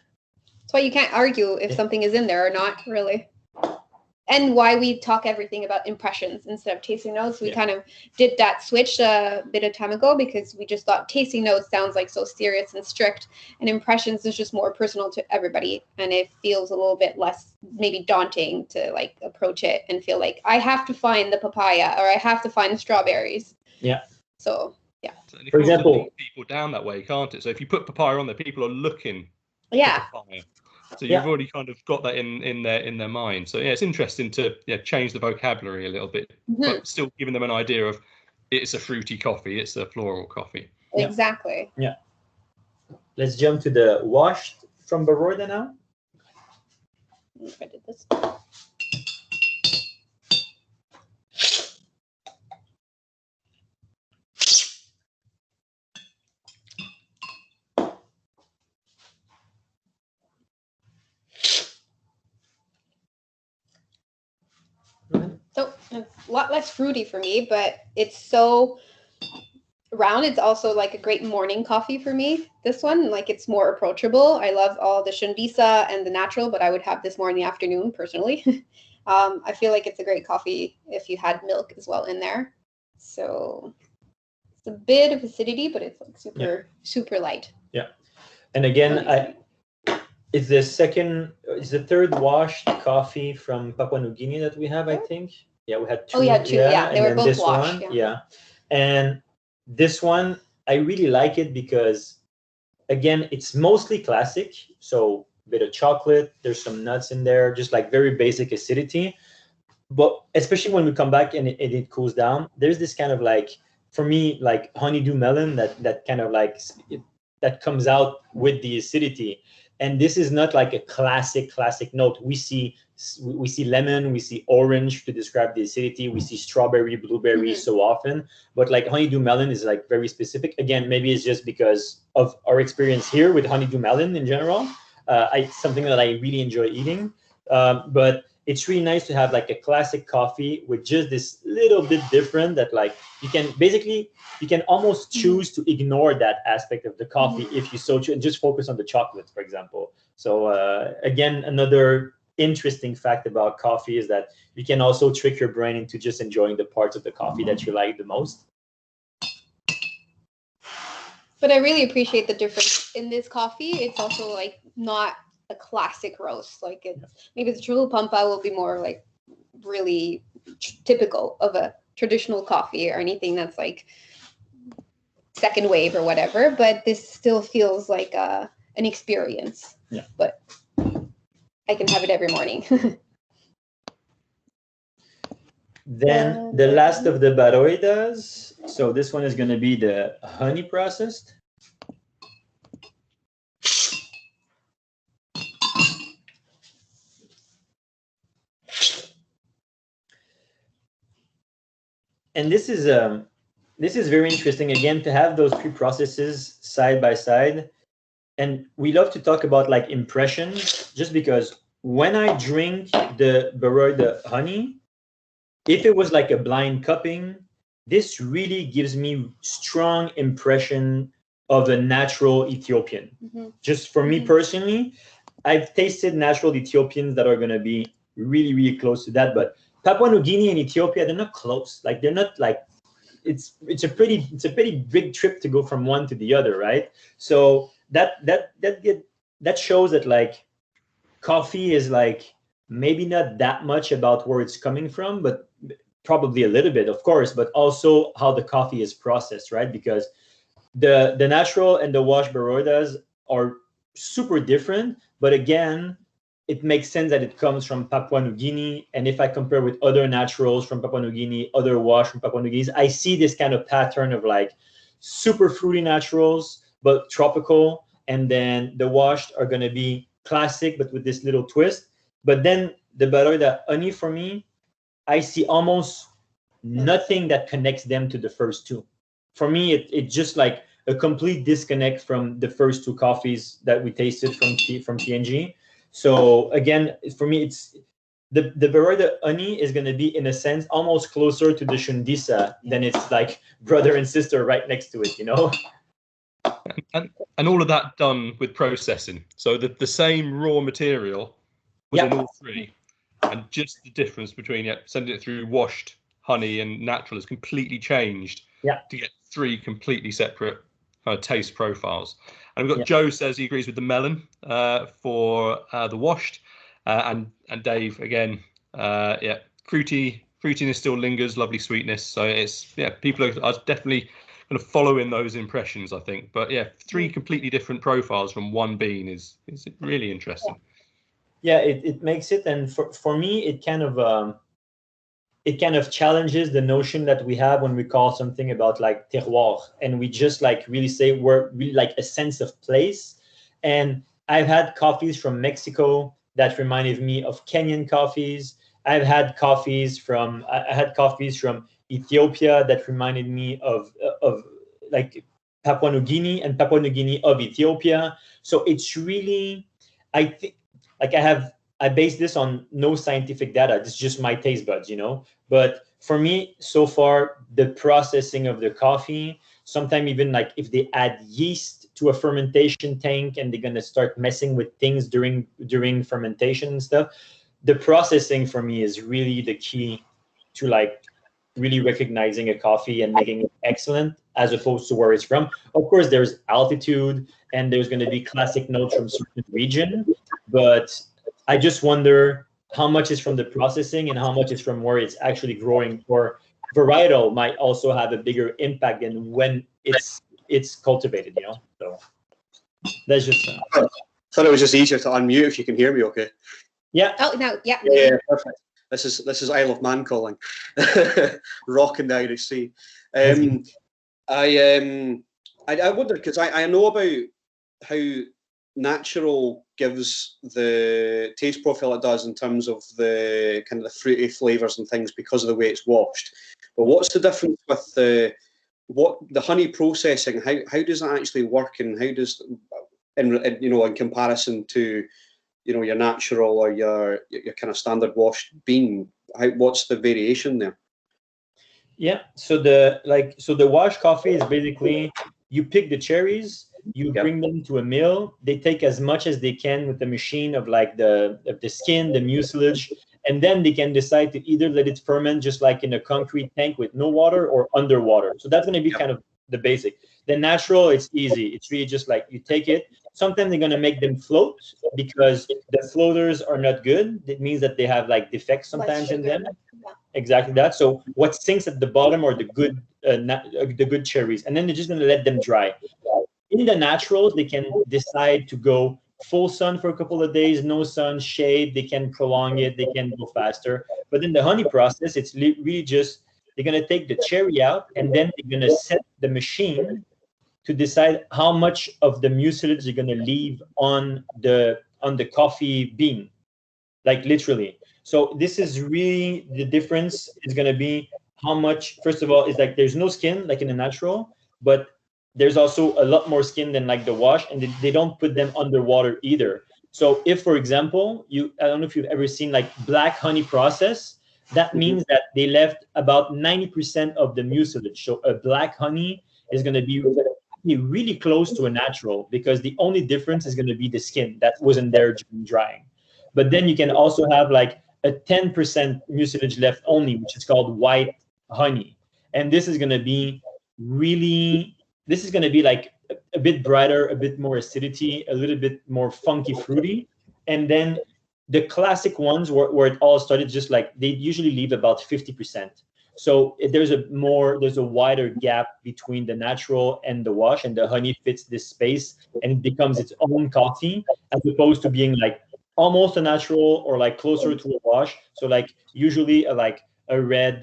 That's why you can't argue if something is in there or not, really. And why we talk everything about impressions instead of tasting notes. We kind of did that switch a bit of time ago because we just thought tasting notes sounds like so serious and strict, and impressions is just more personal to everybody, and it feels a little bit less maybe daunting to like approach it and feel like I have to find the papaya or I have to find the strawberries. Yeah. So yeah. For example, people down that way, can't it? So if you put papaya on there, people are looking. Yeah. For papaya. So you've already kind of got that in their mind. So it's interesting to change the vocabulary a little bit, but still giving them an idea of it's a fruity coffee, it's a floral coffee. Exactly. Yeah. Let's jump to the washed from Baroda now. I did this. So it's a lot less fruity for me, but it's so round. It's also like a great morning coffee for me. This one, like it's more approachable. I love all the Shundisa and the natural, but I would have this more in the afternoon personally. I feel like it's a great coffee if you had milk as well in there. So it's a bit of acidity, but it's like super light. Yeah. And again, it's the third washed coffee from Papua New Guinea that we have, I think. Yeah, we had two. Oh, yeah, two. Yeah, they were both washed. Yeah. And this one, I really like it because, again, it's mostly classic. So a bit of chocolate, there's some nuts in there, just like very basic acidity. But especially when we come back and it cools down, there's this kind of like, for me, like honeydew melon that kind of like, that comes out with the acidity. And this is not like a classic note. We see lemon, we see orange to describe the acidity. We see strawberry, blueberry so often, but like honeydew melon is like very specific. Again, maybe it's just because of our experience here with honeydew melon in general. Something that I really enjoy eating. But it's really nice to have like a classic coffee with just this little bit different that like you can almost choose to ignore that aspect of the coffee if you so choose and just focus on the chocolate, for example. So again, another interesting fact about coffee is that you can also trick your brain into just enjoying the parts of the coffee that you like the most. But I really appreciate the difference in this coffee. It's also like not a classic roast. Like maybe the true pampa will be more like really typical of a traditional coffee or anything that's like second wave or whatever. But this still feels like an experience. Yeah. But I can have it every morning. Then the last of the baroidas. So this one is going to be the honey processed. And this is very interesting again to have those three processes side by side. And we love to talk about like impressions, just because when I drink the baroida honey, if it was like a blind cupping, this really gives me strong impression of a natural Ethiopian. Mm-hmm. Just for me personally, I've tasted natural Ethiopians that are going to be really, really close to that. But Papua New Guinea and Ethiopia, they're not close. Like they're not like, it's a pretty big trip to go from one to the other, right? So that shows that like coffee is like maybe not that much about where it's coming from, but probably a little bit, of course, but also how the coffee is processed, right? Because the natural and the wash baroidas are super different, but again, it makes sense that it comes from Papua New Guinea. And if I compare with other naturals from Papua New Guinea, other wash from Papua New Guinea, I see this kind of pattern of like super fruity naturals, but tropical. And then the washed are going to be classic, but with this little twist. But then the baroida honey, for me, I see almost nothing that connects them to the first two. For me, it's just like a complete disconnect from the first two coffees that we tasted from PNG. So again, for me, it's the baroida honey is going to be, in a sense, almost closer to the shundisa than it's like brother and sister right next to it, you know? And all of that done with processing. So the same raw material was in all three. And just the difference between sending it through washed honey and natural has completely changed to get three completely separate taste profiles. And we've got Joe says he agrees with the melon for the washed, and Dave again, fruitiness still lingers, lovely sweetness. So it's people are definitely kind of following those impressions, I think. But three completely different profiles from one bean is really interesting. Yeah, it makes it, and for me, it kind of challenges the notion that we have when we call something about like terroir, and we just like really say we're really like a sense of place. And I've had coffees from Mexico that reminded me of Kenyan coffees. I had coffees from Ethiopia that reminded me of like Papua New Guinea, and Papua New Guinea of Ethiopia. So it's really, I think, like I base this on no scientific data. It's just my taste buds, you know. But for me, so far, the processing of the coffee, sometimes even like if they add yeast to a fermentation tank and they're gonna start messing with things during fermentation and stuff, the processing for me is really the key to like really recognizing a coffee and making it excellent, as opposed to where it's from. Of course, there's altitude and there's going to be classic notes from certain region, but I just wonder how much is from the processing and how much is from where it's actually growing. Or varietal might also have a bigger impact than when it's cultivated, you know. So that's just. I thought it was just easier to unmute if you can hear me. Okay. Yeah. Oh no. Yeah. Yeah. Perfect. This is Isle of Man calling, rocking the Irish Sea. I wonder, because I know about how natural gives the taste profile it does in terms of the kind of the fruity flavors and things because of the way it's washed. But what's the difference with the honey processing? How does that actually work, and how does in comparison to your natural or your kind of standard washed bean? What's the variation there? Yeah, so the wash coffee is basically you pick the cherries You bring them to a mill. They take as much as they can with the machine of like the skin, the mucilage, and then they can decide to either let it ferment just like in a concrete tank with no water or underwater. So that's going to be kind of the basic. The natural, it's easy. It's really just like you take it. Sometimes they're going to make them float because the floaters are not good. It means that they have like defects sometimes in them. Exactly that. So what sinks at the bottom are the good cherries, and then they're just going to let them dry. In the naturals, they can decide to go full sun for a couple of days, no sun, shade. They can prolong it. They can go faster. But in the honey process, it's really just they're going to take the cherry out, and then they're going to set the machine to decide how much of the mucilage you're going to leave on the coffee bean, like literally. So this is really the difference is going to be how much. First of all, is like there's no skin like in the natural, but there's also a lot more skin than like the wash, and they don't put them underwater either. So if, for example, I don't know if you've ever seen like black honey process, that means that they left about 90% of the mucilage. So a black honey is going to be really close to a natural because the only difference is going to be the skin that wasn't there during drying. But then you can also have like a 10% mucilage left only, which is called white honey. And this is going to be like a bit brighter, a bit more acidity, a little bit more funky, fruity. And then the classic ones where it all started, just like they usually leave about 50%. So there's a wider gap between the natural and the wash, and the honey fits this space and it becomes its own coffee, as opposed to being like almost a natural or like closer to a wash. So like usually a red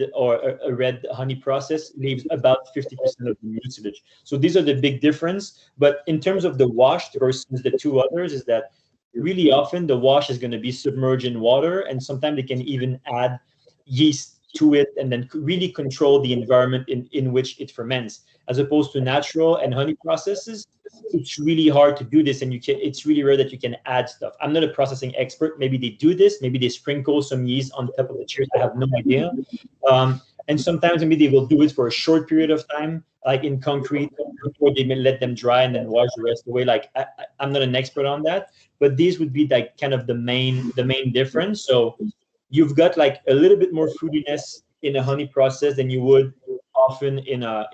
honey process leaves about 50% of the mucilage. So these are the big difference. But in terms of the wash versus the two others, is that really often the wash is going to be submerged in water, and sometimes they can even add yeast to it and then really control the environment in which it ferments. As opposed to natural and honey processes, it's really hard to do this, and it's really rare that you can add stuff. I'm not a processing expert. Maybe they do this. Maybe they sprinkle some yeast on top of the cherries. I have no idea. And sometimes maybe they will do it for a short period of time, like in concrete, before they may let them dry and then wash the rest away. Like I'm not an expert on that, but these would be like kind of the main difference. So you've got like a little bit more fruitiness in a honey process than you would often in a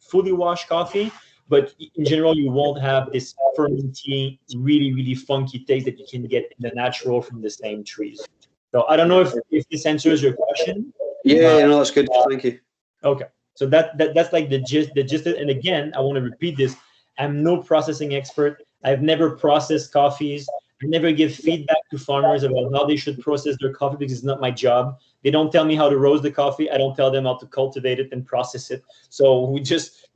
fully washed coffee. But in general, you won't have this fermenty, really, really funky taste that you can get in the natural from the same trees. So I don't know if this answers your question. Yeah, no, that's good. Thank you. Okay, so that's like the gist. And again, I want to repeat this. I'm no processing expert. I've never processed coffees. I never give feedback to farmers about how they should process their coffee because it's not my job. They don't tell me how to roast the coffee. I don't tell them how to cultivate it and process it. So we just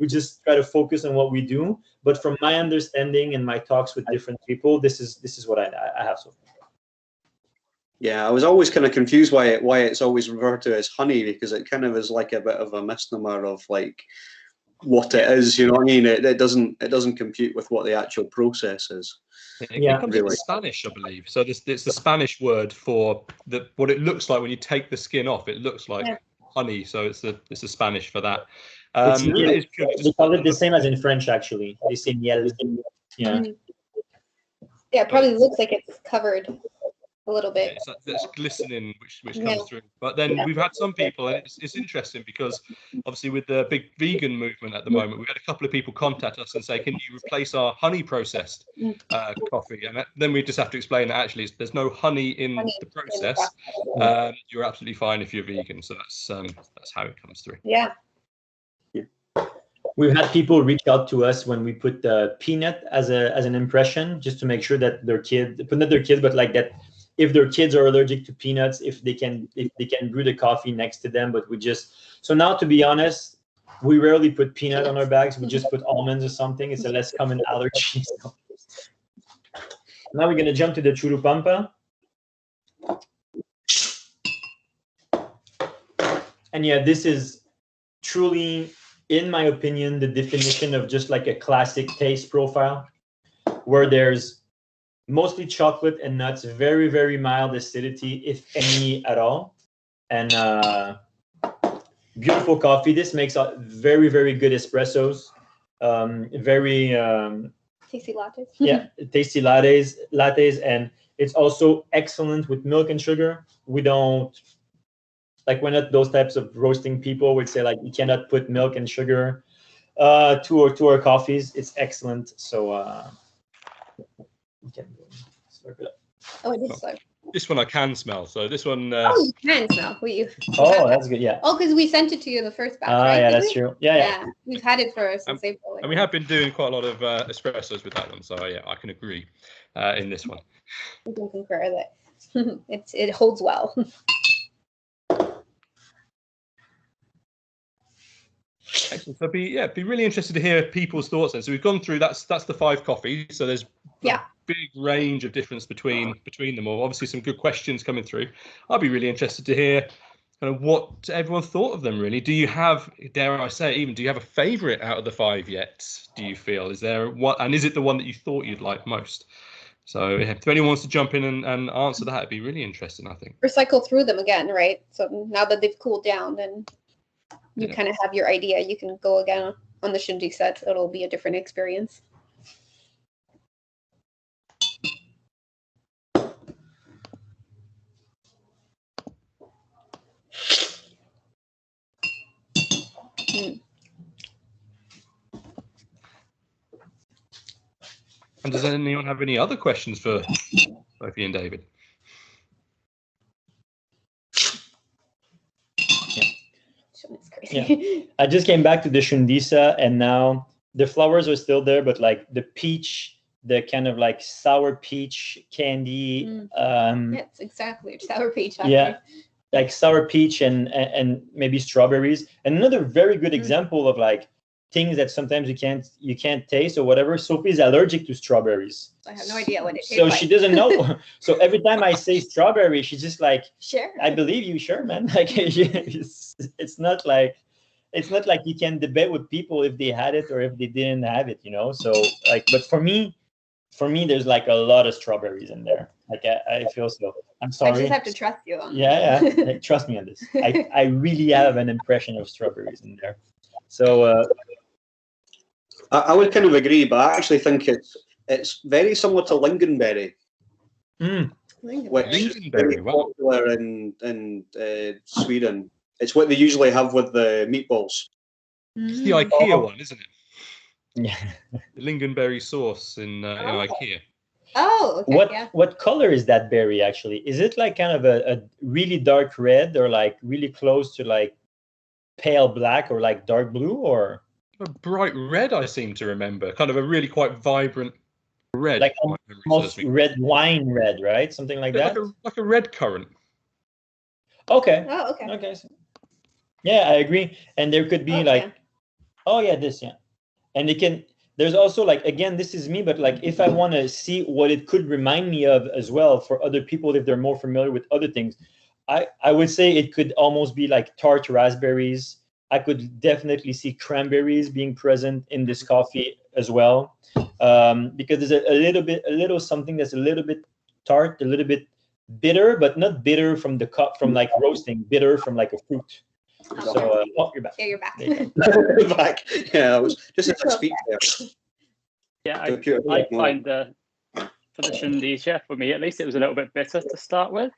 try to focus on what we do. But from my understanding and my talks with different people, this is what I have so far. Yeah, I was always kind of confused why it's always referred to as honey, because it kind of is like a bit of a misnomer of like what it is. You know what I mean? It doesn't compute with what the actual process is. It comes from Spanish, I believe. So it's the Spanish word for what it looks like when you take the skin off. It looks like honey, so it's the Spanish for that. They call it the same as in French, actually. They say miel. Yeah. Yeah, it probably looks like it's covered a little bit. Yeah, that's glistening, which comes through. But then we've had some people, and it's interesting because obviously with the big vegan movement at the moment, we've had a couple of people contact us and say, can you replace our honey processed coffee? And then we just have to explain that actually there's no honey in the process. You're absolutely fine if you're vegan. So that's how it comes through. Yeah. We've had people reach out to us when we put the peanut as an impression, just to make sure that not their kids, but like that if their kids are allergic to peanuts, if they can brew the coffee next to them. But so now, to be honest, we rarely put peanut on our bags. We just put almonds or something. It's a less common allergy. So. Now we're going to jump to the Churupampa. And yeah, this is truly, in my opinion, the definition of just like a classic taste profile, where there's mostly chocolate and nuts, very, very mild acidity, if any at all. And beautiful coffee. This makes very, very good espressos. Very Tasty lattes. Yeah, tasty lattes, and it's also excellent with milk and sugar. We don't like, we're not those types of roasting people. Would say like you cannot put milk and sugar to our coffees. It's excellent. So you can slurp it up. Oh, it is slow. This one I can smell. So this one. Oh, you can smell. Oh, that's good. Yeah. Oh, because we sent it to you in the first batch, right? Yeah, Did that's we? true. Yeah. We've had it for since April. And we have been doing quite a lot of espressos with that one. So yeah, I can agree in this one. We can concur that it holds well. Excellent. So be really interested to hear people's thoughts then. So we've gone through that's the 5 coffees. So there's a big range of difference between them all. Obviously some good questions coming through. I'll be really interested to hear kind of what everyone thought of them really. Do you have, dare I say even, do you have a favourite out of the 5 yet? Do you feel? Is there one, and is it the one that you thought you'd like most? So if anyone wants to jump in and answer that, it'd be really interesting, I think. Recycle through them again, right? So now that they've cooled down, then you kind of have your idea. You can go again on the shindig set. It'll be a different experience. And does anyone have any other questions for Sophie and David? It's crazy. I just came back to the Shundisa, and now the flowers are still there, but like the peach, the kind of like sour peach candy. It's exactly sour peach. Actually. Yeah, like sour peach and maybe strawberries. And another very good example of like things that sometimes you can't taste or whatever. Sophie's allergic to strawberries. I have no idea what it tastes So like. she doesn't know. So every time I say strawberry, she's just like, sure. I believe you, sure, man. Like it's not like you can debate with people if they had it or if they didn't have it, you know. So like, but for me, there's like a lot of strawberries in there. Like I feel so. I'm sorry. I just have to trust you on Yeah. Like, trust me on this. I really have an impression of strawberries in there. So I would kind of agree, but I actually think it's very similar to lingonberry, which is very popular in Sweden. It's what they usually have with the meatballs. It's the IKEA one, isn't it? Yeah. The lingonberry sauce in IKEA. Oh, okay. What color is that berry actually? Is it like kind of a really dark red or like really close to like pale black or like dark blue or? A bright red, I seem to remember. Kind of a really quite vibrant red. Like almost red wine red, right? Something like that? Like a red currant. Okay. Oh, okay. Okay. Yeah, I agree. And there could be and there's also like, again, this is me, but like if I want to see what it could remind me of as well for other people, if they're more familiar with other things, I would say it could almost be like tart raspberries. I could definitely see cranberries being present in this coffee as well, because there's a little something that's a little bit tart, a little bit bitter, but not bitter from the cup, from like roasting, bitter from like a fruit. So, you're back. Yeah, you're back. You're back. Yeah, I was just as I speak there. Yeah, I find for the Shundisha, for me at least, it was a little bit bitter to start with.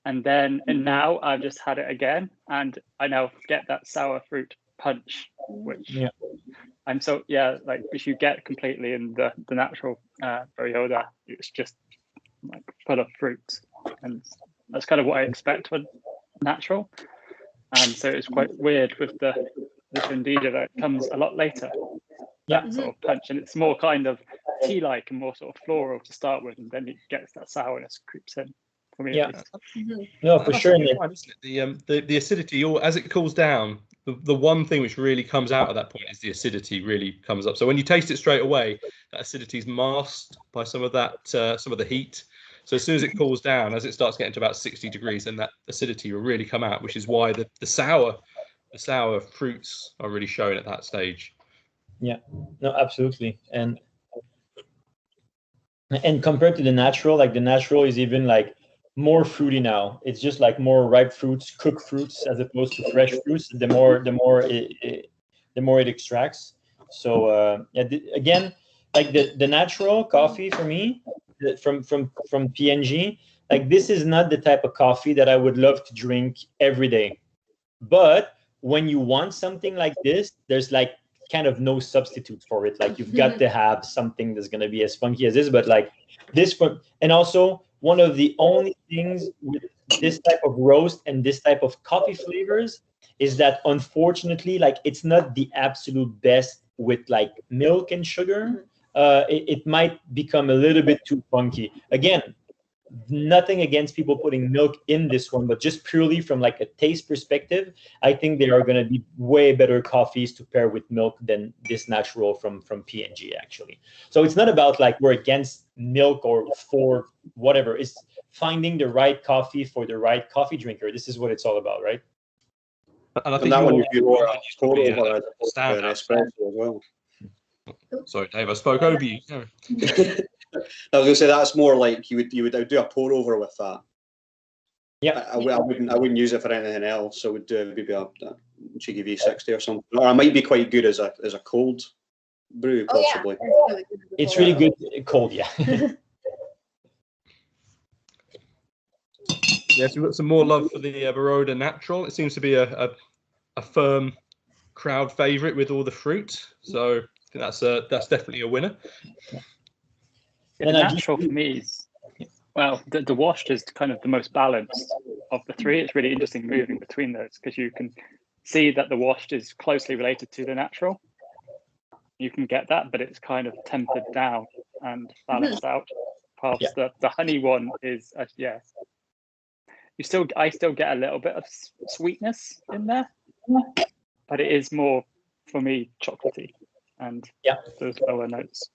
And now I've just had it again, and I now get that sour fruit punch, which which you get completely in the natural Varioda. It's just like full of fruit, and that's kind of what I expect with natural. And so it's quite weird with the Shundija that it comes a lot later. That sort of punch, and it's more kind of tea-like and more sort of floral to start with, and then it gets that sourness creeps in. Yeah, no, for sure. Fine, isn't it? The acidity, or as it cools down, the one thing which really comes out at that point is the acidity really comes up. So when you taste it straight away, that acidity is masked by some of the heat. So as soon as it cools down, as it starts getting to about 60 degrees, then that acidity will really come out, which is why the sour fruits are really showing at that stage. Yeah, no, absolutely. And compared to the natural, like the natural is even like more fruity now. It's just like more ripe fruits, cooked fruits, as opposed to fresh fruits. The more it extracts. So again, like the natural coffee for me from PNG, like this is not the type of coffee that I would love to drink every day. But when you want something like this, there's like kind of no substitute for it. Like you've got to have something that's going to be as funky as this. But like this one, and also one of the only things with this type of roast and this type of coffee flavors is that unfortunately, like it's not the absolute best with like milk and sugar. It might become a little bit too funky. Again, nothing against people putting milk in this one, but just purely from like a taste perspective, I think there are going to be way better coffees to pair with milk than this natural from PNG actually. So it's not about like we're against milk or for whatever. It's finding the right coffee for the right coffee drinker. This is what it's all about, right? And I think that one you pour probably over an espresso as well. Sorry, Dave, I spoke over you. No. I was going to say that's more like you would do a pour over with that. Yeah, I wouldn't use it for anything else. I would do maybe a cheeky V60 or something, or it might be quite good as a cold brew possibly. Oh, yeah. It's really good cold, yeah. Yes, we've got some more love for the Baroda Natural. It seems to be a firm crowd favourite with all the fruit. So I think that's definitely a winner. The natural for me is, well, the washed is kind of the most balanced of the three. It's really interesting moving between those because you can see that the washed is closely related to the natural. You can get that, but it's kind of tempered down and balanced out. Whilst the honey one is, I still get a little bit of sweetness in there, but it is more, for me, chocolatey and those lower notes.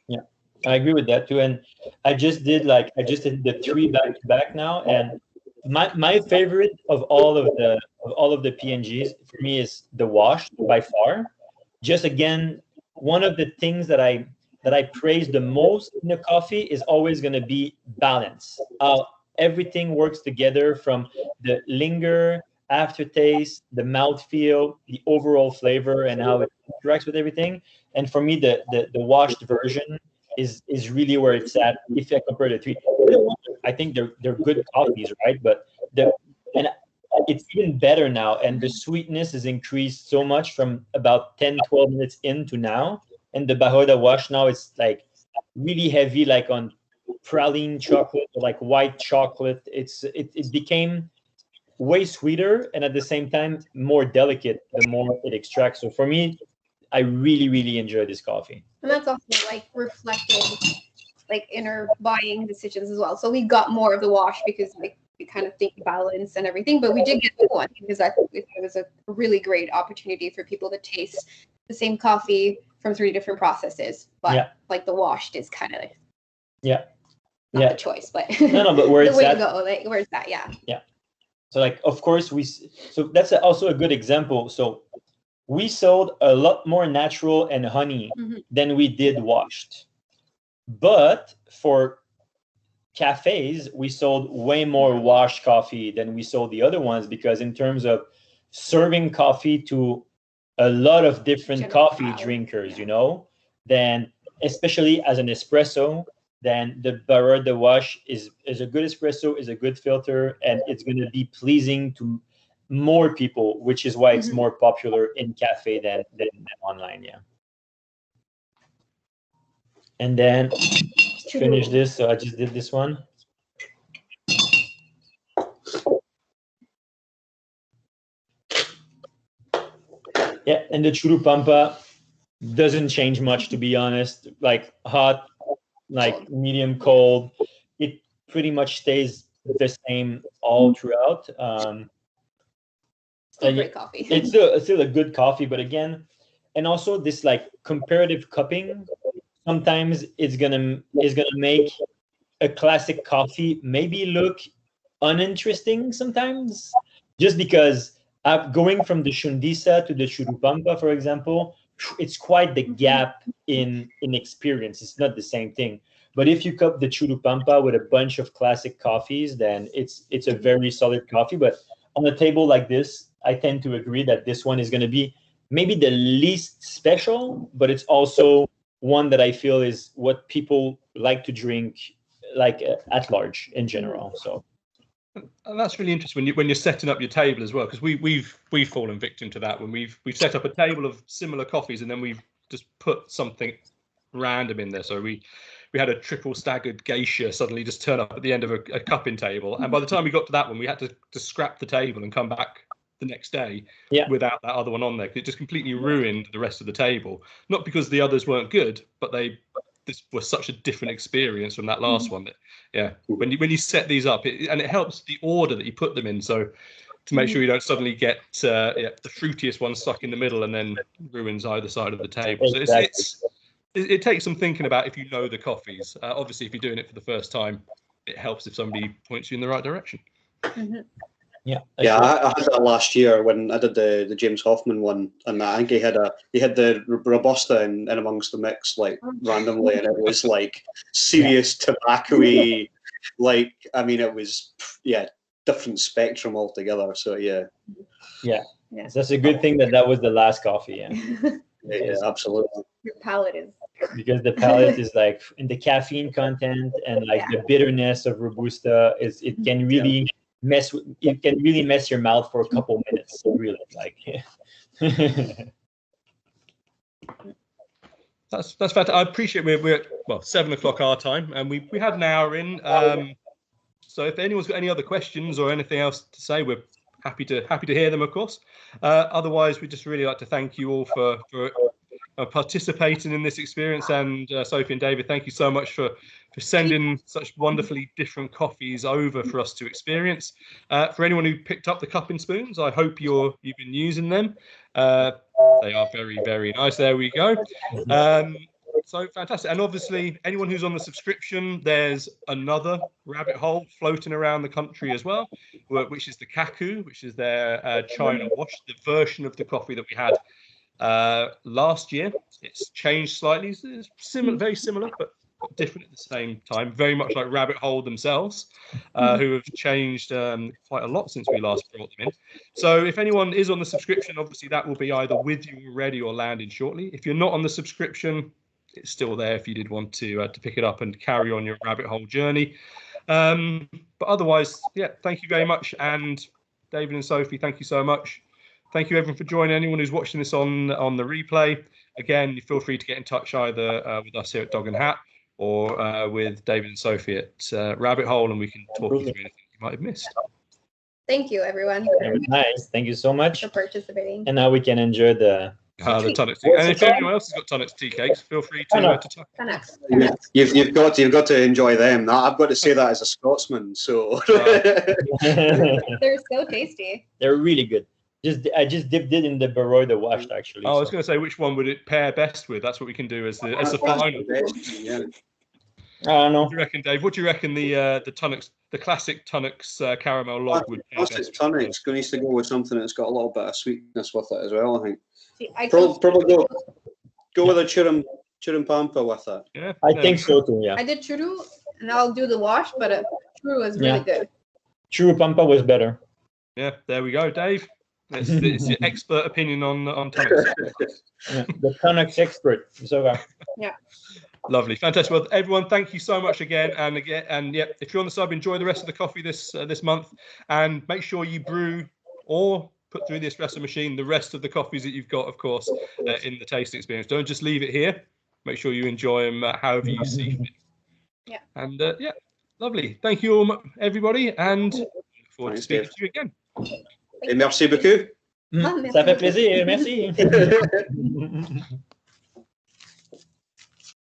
Yeah. I agree with that too, and I just did the 3 back to back now, and my favorite of all of the PNGs for me is the washed by far. Just again, one of the things that I praise the most in the coffee is always going to be balance. Everything works together from the linger, aftertaste, the mouthfeel, the overall flavor, and how it interacts with everything. And for me, the washed version is really where it's at if I compare the three. I think they're good coffees, right? But it's even better now, and the sweetness is increased so much from about 10-12 minutes into now. And the Baroda wash now it's like really heavy, like on praline chocolate or like white chocolate. It became way sweeter and at the same time more delicate the more it extracts. So for me, I really, really enjoy this coffee. And that's also like reflected like in our buying decisions as well. So we got more of the wash because like we kind of think balance and everything, but we did get the one because I think it was a really great opportunity for people to taste the same coffee from 3 different processes. But like the washed is kind of not the choice, but no, but where the it's way at, to go, like where's that? Yeah. So like of course so that's also a good example. So we sold a lot more natural and honey than we did washed. But for cafes, we sold way more washed coffee than we sold the other ones because in terms of serving coffee to a lot of different coffee drinkers, then especially as an espresso, then the Baroda wash is a good espresso, is a good filter, and it's going to be pleasing to more people, which is why it's more popular in cafe than online. And then finish this. So I just did this one. Yeah, and the Churupampa doesn't change much, to be honest. Like hot, like medium cold, it pretty much stays the same all throughout. Still great coffee. It's still a good coffee, but again, and also this like comparative cupping sometimes is gonna make a classic coffee maybe look uninteresting sometimes, just because going from the Shundisa to the Churupampa, for example, it's quite the gap in experience. It's not the same thing. But if you cup the Churupampa with a bunch of classic coffees, then it's a very solid coffee. But on a table like this, I tend to agree that this one is going to be maybe the least special, but it's also one that I feel is what people like to drink, like at large in general. So. And that's really interesting when you're setting up your table as well, because we've fallen victim to that when we've set up a table of similar coffees and then we've just put something random in there. So we had a triple staggered geisha suddenly just turn up at the end of a cupping table, and by the time we got to that one, we had to scrap the table and come back the next day without that other one on there, because it just completely ruined the rest of the table. Not because the others weren't good, but this was such a different experience from that last one that when you set these up, and it helps the order that you put them in, so to make sure you don't suddenly get the fruitiest one stuck in the middle and then ruins either side of the table. Exactly. So it takes some thinking about if you know the coffees. Obviously, if you're doing it for the first time, it helps if somebody points you in the right direction. Yeah, I had that last year when I did the James Hoffman one, and I think he had the Robusta in amongst the mix, like randomly, and it was like serious tobacco-y, like, I mean, it was different spectrum altogether. So yeah, so that's a good thing that was the last coffee. Yeah, absolutely. Your palate is, because the palate is like in the caffeine content and like the bitterness of Robusta it can really mess your mouth for a couple minutes, really, like. That's fantastic. I appreciate we're at 7 o'clock our time, and we had an hour in. So if anyone's got any other questions or anything else to say, we're happy to hear them, of course. Otherwise, we'd just really like to thank you all for participating in this experience, and Sophie and David, thank you so much for sending such wonderfully different coffees over for us to experience. For anyone who picked up the cupping spoons, I hope you've been using them. They are very, very nice. There we go. So fantastic. And obviously, anyone who's on the subscription, there's another rabbit hole floating around the country as well, which is the Kaku, which is their China wash, the version of the coffee that we had last year. It's changed slightly. It's similar, very similar, but different at the same time. Very much like Rabbit Hole themselves, who have changed quite a lot since we last brought them in. So if anyone is on the subscription, obviously that will be either with you already or landing shortly. If you're not on the subscription, it's still there if you did want to pick it up and carry on your rabbit hole journey. But otherwise, thank you very much. And David and Sophie, thank you so much. Thank you everyone for joining. Anyone who's watching this on the replay, again, you feel free to get in touch either with us here at Dog and Hat or with David and Sophie at Rabbit Hole, and we can talk you through anything you might have missed. Thank you, everyone. That was nice. Thank you so much for participating. And now we can enjoy the Tunnocks tea. And if anyone else has got Tunnocks tea cakes, feel free to talk. Tunnocks. You've got to enjoy them. I've got to say that as a Scotsman. So They're so tasty. They're really good. I just dipped it in the Baroida wash, actually. I was going to say, which one would it pair best with? That's what we can do as the final. Yeah. I don't know. What do you reckon, Dave? What do you reckon the Tunnocks, the classic Tunnocks caramel log would pair best with? Tunnocks needs to go with something that's got a little bit of sweetness with it as well, I think. See, Probably go with a churum pampa with it. Yeah, I think so too. Yeah. I did churu, and I'll do the wash, but churu is really good. Churu pampa was better. Yeah, there we go, Dave. It's your expert opinion on Tunnocks. The Tunnocks expert. So yeah. Lovely, fantastic. Well, everyone, thank you so much again. And if you're on the sub, enjoy the rest of the coffee this month, and make sure you brew or put through the espresso machine the rest of the coffees that you've got, of course, in the tasting experience. Don't just leave it here. Make sure you enjoy them however you see fit. Yeah. And lovely. Thank you all, everybody, and look forward to speaking to you again. Et merci beaucoup. Ça fait plaisir. Merci.